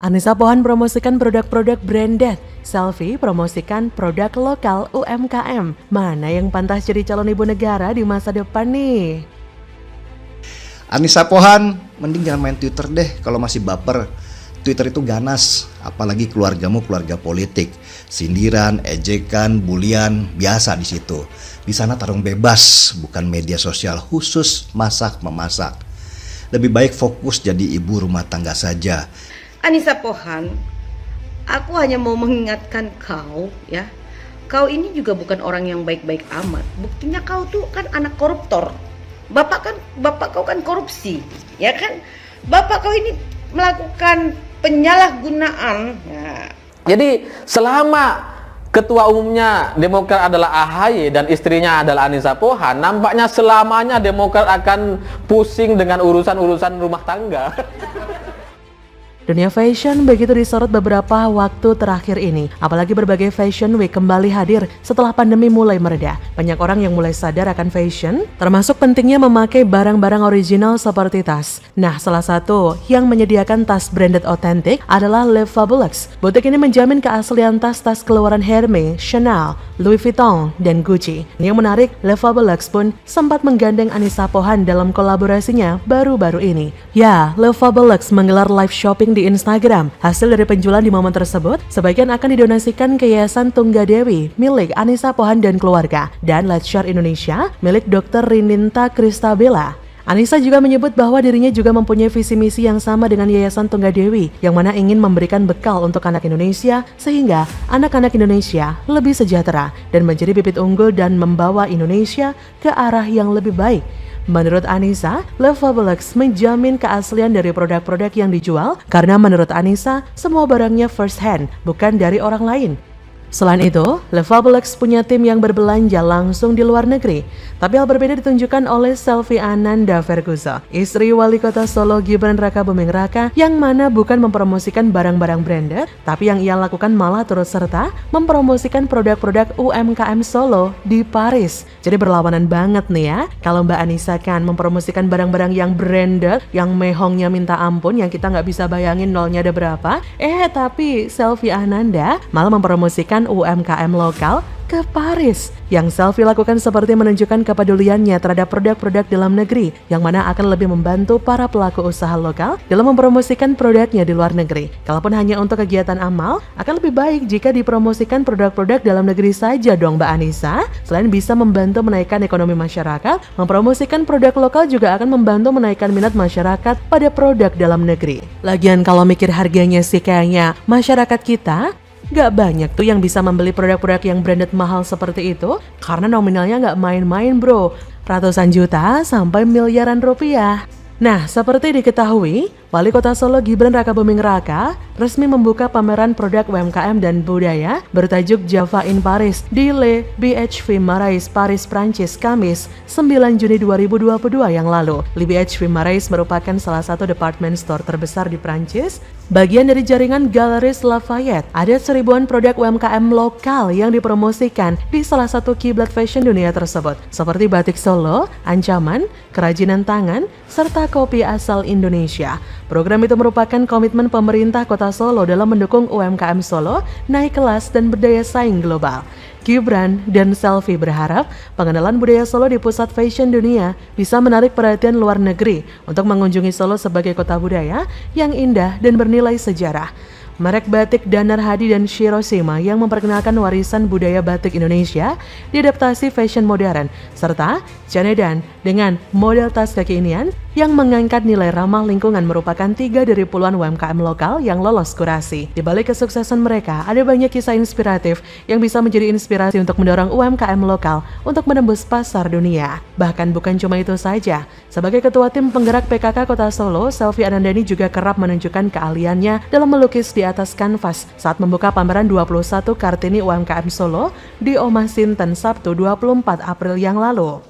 Anissa Pohan promosikan produk-produk branded, Selfie promosikan produk lokal UMKM. Mana yang pantas jadi calon ibu negara di masa depan nih? Anissa Pohan, mending jangan main Twitter deh kalau masih baper. Twitter itu ganas, apalagi keluargamu keluarga politik. Sindiran, ejekan, bulian, biasa di situ. Di sana tarung bebas, bukan media sosial khusus masak-memasak. Lebih baik fokus jadi ibu rumah tangga saja. Anissa Pohan, aku hanya mau mengingatkan kau ya. Kau ini juga bukan orang yang baik-baik amat. Buktinya kau tuh kan anak koruptor. Bapak kau kan korupsi, ya kan? Bapak kau ini melakukan penyalahgunaan. Ya. Jadi selama ketua umumnya Demokrat adalah AHY dan istrinya adalah Anissa Pohan, nampaknya selamanya Demokrat akan pusing dengan urusan-urusan rumah tangga. Dunia fashion begitu disorot beberapa waktu terakhir ini. Apalagi berbagai fashion week kembali hadir setelah pandemi mulai mereda. Banyak orang yang mulai sadar akan fashion, termasuk pentingnya memakai barang-barang original seperti tas. Nah, salah satu yang menyediakan tas branded otentik adalah Le Fabulous. Butik ini menjamin keaslian tas-tas keluaran Hermes, Chanel, Louis Vuitton, dan Gucci. Yang menarik, Le Fabulous pun sempat menggandeng Anissa Pohan dalam kolaborasinya baru-baru ini. Ya, Le Fabulous menggelar live shopping di Instagram. Hasil dari penjualan di momen tersebut, sebagian akan didonasikan ke Yayasan Tunggadewi milik Anissa Pohan dan keluarga, dan Let's Share Indonesia milik Dr. Rininta Kristabella. Anissa juga menyebut bahwa dirinya juga mempunyai visi misi yang sama dengan Yayasan Tunggadewi, yang mana ingin memberikan bekal untuk anak Indonesia sehingga anak-anak Indonesia lebih sejahtera dan menjadi bibit unggul dan membawa Indonesia ke arah yang lebih baik. Menurut Anissa, Le Fabulous menjamin keaslian dari produk-produk yang dijual karena menurut Anissa, semua barangnya first hand, bukan dari orang lain. Selain itu, Le Fabulous punya tim yang berbelanja langsung di luar negeri. Tapi hal berbeda ditunjukkan oleh Selvi Ananda Verguso, istri Wali Kota Solo Gibran Rakabuming Raka, yang mana bukan mempromosikan barang-barang branded, tapi yang ia lakukan malah turut serta mempromosikan produk-produk UMKM Solo di Paris. Jadi berlawanan banget nih ya, kalau Mbak Anissa kan mempromosikan barang-barang yang branded, yang mehongnya minta ampun, yang kita nggak bisa bayangin nolnya ada berapa. Tapi Selvi Ananda malah mempromosikan UMKM lokal ke Paris. Yang Selvi lakukan seperti menunjukkan kepeduliannya terhadap produk-produk dalam negeri, yang mana akan lebih membantu para pelaku usaha lokal dalam mempromosikan produknya di luar negeri. Kalaupun hanya untuk kegiatan amal, akan lebih baik jika dipromosikan produk-produk dalam negeri saja dong Mbak Anissa. Selain bisa membantu menaikkan ekonomi masyarakat, mempromosikan produk lokal juga akan membantu menaikkan minat masyarakat pada produk dalam negeri. Lagian kalau mikir harganya sih kayaknya masyarakat kita gak banyak tuh yang bisa membeli produk-produk yang branded mahal seperti itu, karena nominalnya gak main-main bro, ratusan juta sampai miliaran rupiah. Nah, seperti diketahui, Wali Kota Solo Gibran Rakabuming Raka resmi membuka pameran produk UMKM dan budaya bertajuk Java in Paris di Le BHV Marais, Paris, Prancis, Kamis 9 Juni 2022 yang lalu. Le BHV Marais merupakan salah satu department store terbesar di Prancis, bagian dari jaringan Galeries Lafayette. Ada seribuan produk UMKM lokal yang dipromosikan di salah satu kiblat fashion dunia tersebut, seperti batik Solo, ancaman, kerajinan tangan, serta kopi asal Indonesia. Program itu merupakan komitmen pemerintah Kota Solo dalam mendukung UMKM Solo naik kelas dan berdaya saing global. Gibran dan Selvi berharap pengenalan budaya Solo di pusat fashion dunia bisa menarik perhatian luar negeri untuk mengunjungi Solo sebagai kota budaya yang indah dan bernilai sejarah. Merek batik Danar Hadi dan Shirosima yang memperkenalkan warisan budaya batik Indonesia diadaptasi fashion modern, serta Janedan dengan model tas kekinian yang mengangkat nilai ramah lingkungan merupakan 3 dari puluhan UMKM lokal yang lolos kurasi. Di balik kesuksesan mereka, ada banyak kisah inspiratif yang bisa menjadi inspirasi untuk mendorong UMKM lokal untuk menembus pasar dunia. Bahkan bukan cuma itu saja, sebagai ketua tim penggerak PKK Kota Solo, Selvi Anandani juga kerap menunjukkan keahliannya dalam melukis di atas kanvas saat membuka pameran 21 Kartini UMKM Solo di Omah Sinten Sabtu 24 April yang lalu.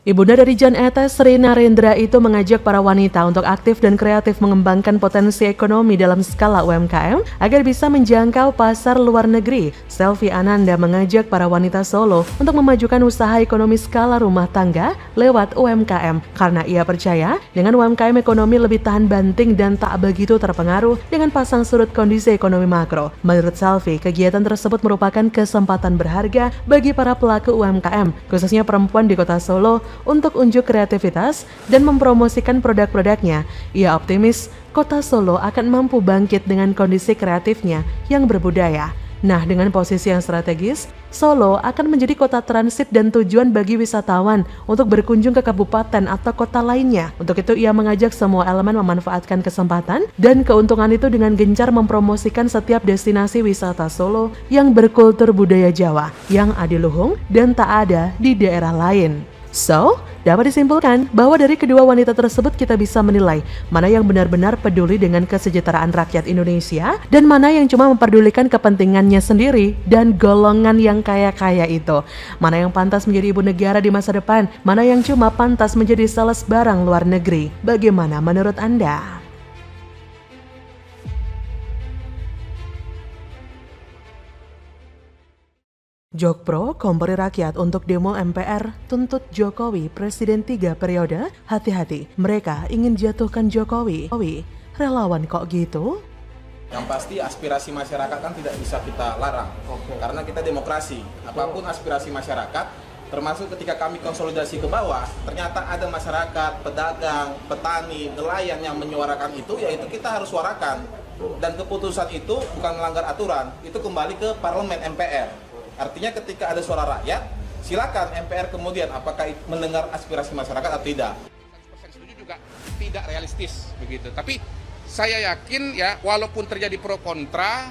Ibunda dari Jan Etes, Sri Narendra itu mengajak para wanita untuk aktif dan kreatif mengembangkan potensi ekonomi dalam skala UMKM agar bisa menjangkau pasar luar negeri. Selvi Ananda mengajak para wanita Solo untuk memajukan usaha ekonomi skala rumah tangga lewat UMKM karena ia percaya dengan UMKM ekonomi lebih tahan banting dan tak begitu terpengaruh dengan pasang surut kondisi ekonomi makro. Menurut Selvi, kegiatan tersebut merupakan kesempatan berharga bagi para pelaku UMKM, khususnya perempuan di kota Solo, untuk unjuk kreativitas dan mempromosikan produk-produknya. Ia optimis kota Solo akan mampu bangkit dengan kondisi kreatifnya yang berbudaya. Nah, dengan posisi yang strategis, Solo akan menjadi kota transit dan tujuan bagi wisatawan untuk berkunjung ke kabupaten atau kota lainnya. Untuk itu, ia mengajak semua elemen memanfaatkan kesempatan dan keuntungan itu dengan gencar mempromosikan setiap destinasi wisata Solo yang berkultur budaya Jawa, yang adiluhung dan tak ada di daerah lain. So, dapat disimpulkan bahwa dari kedua wanita tersebut kita bisa menilai mana yang benar-benar peduli dengan kesejahteraan rakyat Indonesia dan mana yang cuma memperdulikan kepentingannya sendiri dan golongan yang kaya-kaya itu. Mana yang pantas menjadi ibu negara di masa depan, mana yang cuma pantas menjadi sales barang luar negeri. Bagaimana menurut Anda? Jokpro, kompori rakyat untuk demo MPR, tuntut Jokowi Presiden 3 periode, hati-hati, mereka ingin jatuhkan Jokowi. Relawan kok gitu? Yang pasti aspirasi masyarakat kan tidak bisa kita larang, karena kita demokrasi. Apapun aspirasi masyarakat, termasuk ketika kami konsolidasi ke bawah, ternyata ada masyarakat, pedagang, petani, nelayan yang menyuarakan itu, yaitu kita harus suarakan. Dan keputusan itu bukan melanggar aturan, itu kembali ke parlemen MPR. Artinya ketika ada suara rakyat, silakan MPR kemudian apakah mendengar aspirasi masyarakat atau tidak. 100% setuju juga tidak realistis begitu. Tapi saya yakin ya walaupun terjadi pro kontra,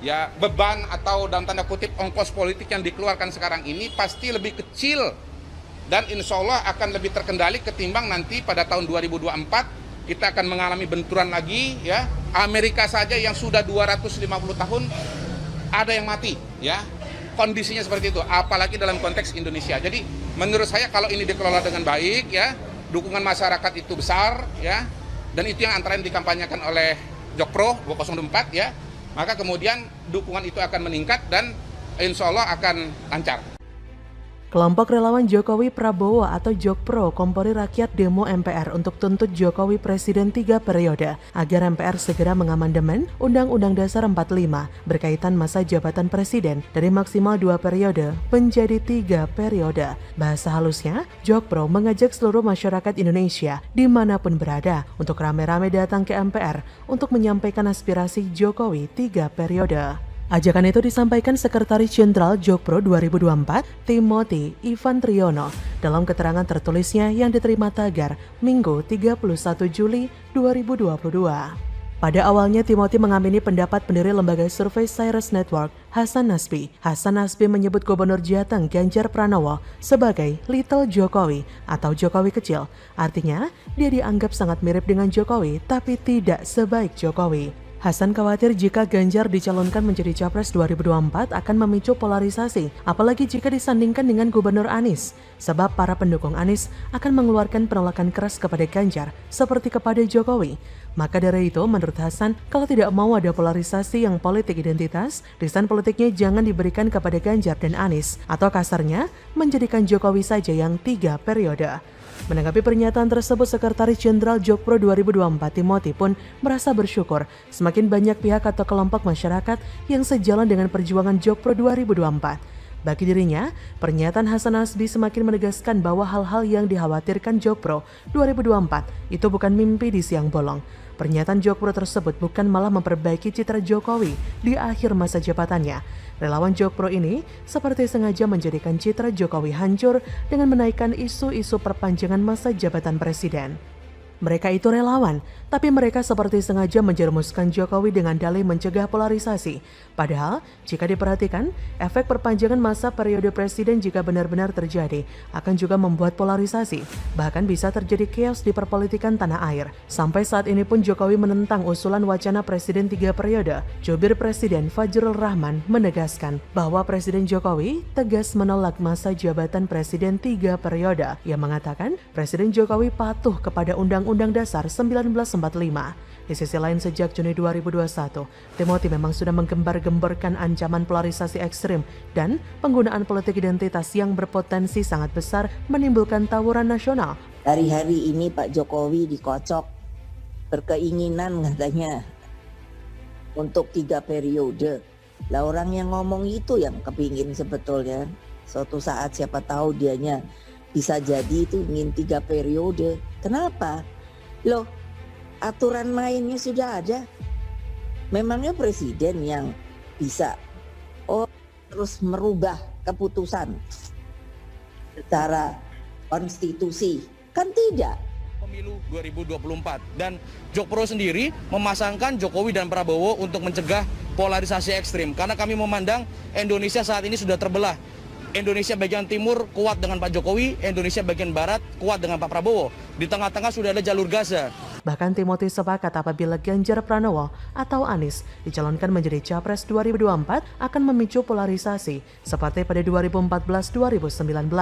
ya beban atau dalam tanda kutip ongkos politik yang dikeluarkan sekarang ini pasti lebih kecil dan insya Allah akan lebih terkendali ketimbang nanti pada tahun 2024 kita akan mengalami benturan lagi ya. Amerika saja yang sudah 250 tahun ada yang mati ya. Kondisinya seperti itu, apalagi dalam konteks Indonesia. Jadi menurut saya kalau ini dikelola dengan baik ya, dukungan masyarakat itu besar ya, dan itu yang antara lain dikampanyekan oleh Jokpro 204 ya, maka kemudian dukungan itu akan meningkat dan insya Allah akan lancar. Kelompok relawan Jokowi Prabowo atau Jokpro kompori rakyat demo MPR untuk tuntut Jokowi Presiden 3 periode agar MPR segera mengamandemen Undang-Undang Dasar 45 berkaitan masa jabatan Presiden dari maksimal 2 periode menjadi 3 periode. Bahasa halusnya, Jokpro mengajak seluruh masyarakat Indonesia dimanapun berada untuk rame-rame datang ke MPR untuk menyampaikan aspirasi Jokowi 3 periode. Ajakan itu disampaikan Sekretaris Jenderal Jokpro 2024, Timothy Ivan Triyono, dalam keterangan tertulisnya yang diterima Tagar, Minggu 31 Juli 2022. Pada awalnya, Timothy mengamini pendapat pendiri lembaga survei Cyrus Network, Hasan Nasbi. Hasan Nasbi menyebut Gubernur Jateng Ganjar Pranowo sebagai Little Jokowi atau Jokowi kecil. Artinya, dia dianggap sangat mirip dengan Jokowi, tapi tidak sebaik Jokowi. Hasan khawatir jika Ganjar dicalonkan menjadi Capres 2024 akan memicu polarisasi, apalagi jika disandingkan dengan Gubernur Anies, sebab para pendukung Anies akan mengeluarkan penolakan keras kepada Ganjar seperti kepada Jokowi. Maka dari itu, menurut Hasan, kalau tidak mau ada polarisasi yang politik identitas, desain politiknya jangan diberikan kepada Ganjar dan Anies, atau kasarnya menjadikan Jokowi saja yang 3 periode. Menanggapi pernyataan tersebut, Sekretaris Jenderal Jokpro 2024 Timothy pun merasa bersyukur semakin banyak pihak atau kelompok masyarakat yang sejalan dengan perjuangan Jokpro 2024. Bagi dirinya, pernyataan Hasan Nasbi semakin menegaskan bahwa hal-hal yang dikhawatirkan Jokpro 2024 itu bukan mimpi di siang bolong. Pernyataan Jokpro tersebut bukan malah memperbaiki citra Jokowi di akhir masa jabatannya. Relawan Jokpro ini seperti sengaja menjadikan citra Jokowi hancur dengan menaikkan isu-isu perpanjangan masa jabatan presiden. Mereka itu relawan, tapi mereka seperti sengaja menjerumuskan Jokowi dengan dalih mencegah polarisasi. Padahal, jika diperhatikan, efek perpanjangan masa periode presiden jika benar-benar terjadi akan juga membuat polarisasi. Bahkan bisa terjadi chaos di perpolitikan tanah air. Sampai saat ini pun Jokowi menentang usulan wacana presiden 3 periode. Jubir Presiden Fajrul Rahman menegaskan bahwa Presiden Jokowi tegas menolak masa jabatan presiden 3 periode. Ia mengatakan Presiden Jokowi patuh kepada Undang-Undang Dasar 1945. Di sisi lain, sejak Juni 2021, Timothy memang sudah menggembar-gemborkan ancaman polarisasi ekstrim dan penggunaan politik identitas yang berpotensi sangat besar menimbulkan tawuran nasional. Hari-hari ini Pak Jokowi dikocok berkeinginan katanya untuk 3 periode. Lah orang yang ngomong itu yang kepingin sebetulnya. Suatu saat siapa tahu dianya bisa jadi itu ingin 3 periode. Kenapa? Loh, aturan mainnya sudah ada. Memangnya presiden yang bisa terus merubah keputusan secara konstitusi? Kan tidak. Pemilu 2024 dan Jokpro sendiri memasangkan Jokowi dan Prabowo untuk mencegah polarisasi ekstrim karena kami memandang Indonesia saat ini sudah terbelah. Indonesia bagian timur kuat dengan Pak Jokowi, Indonesia bagian barat kuat dengan Pak Prabowo. Di tengah-tengah sudah ada jalur Gaza. Bahkan Timothy sepakat apabila Ganjar Pranowo atau Anies dicalonkan menjadi Capres 2024 akan memicu polarisasi seperti pada 2014-2019.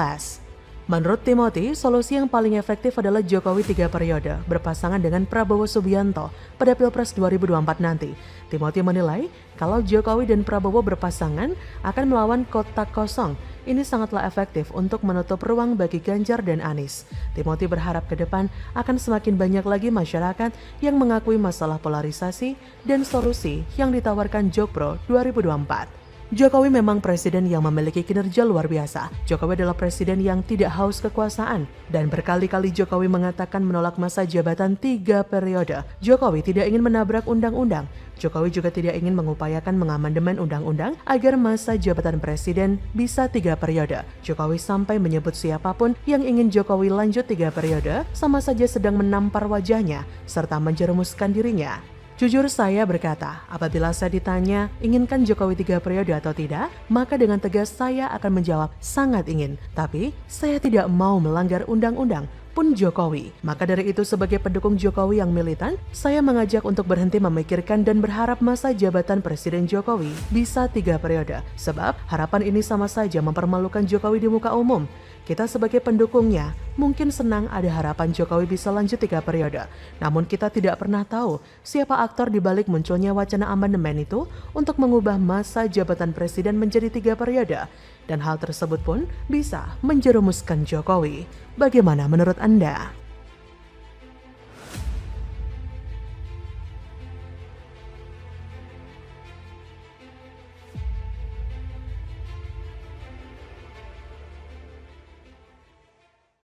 Menurut Timothy, solusi yang paling efektif adalah Jokowi 3 periode berpasangan dengan Prabowo Subianto pada Pilpres 2024 nanti. Timothy menilai kalau Jokowi dan Prabowo berpasangan akan melawan kotak kosong. Ini sangatlah efektif untuk menutup ruang bagi Ganjar dan Anies. Timothy berharap ke depan akan semakin banyak lagi masyarakat yang mengakui masalah polarisasi dan solusi yang ditawarkan Jokpro 2024. Jokowi memang presiden yang memiliki kinerja luar biasa. Jokowi adalah presiden yang tidak haus kekuasaan dan berkali-kali Jokowi mengatakan menolak masa jabatan 3 periode. Jokowi tidak ingin menabrak undang-undang. Jokowi juga tidak ingin mengupayakan mengamandemen undang-undang agar masa jabatan presiden bisa 3 periode. Jokowi sampai menyebut siapapun yang ingin Jokowi lanjut 3 periode sama saja sedang menampar wajahnya serta menjerumuskan dirinya. Jujur saya berkata, apabila saya ditanya inginkan Jokowi 3 periode atau tidak, maka dengan tegas saya akan menjawab sangat ingin. Tapi saya tidak mau melanggar undang-undang pun Jokowi. Maka dari itu sebagai pendukung Jokowi yang militan, saya mengajak untuk berhenti memikirkan dan berharap masa jabatan Presiden Jokowi bisa 3 periode. Sebab harapan ini sama saja mempermalukan Jokowi di muka umum. Kita sebagai pendukungnya mungkin senang ada harapan Jokowi bisa lanjut 3 periode. Namun kita tidak pernah tahu siapa aktor di balik munculnya wacana amandemen itu untuk mengubah masa jabatan presiden menjadi 3 periode. Dan hal tersebut pun bisa menjerumuskan Jokowi. Bagaimana menurut Anda?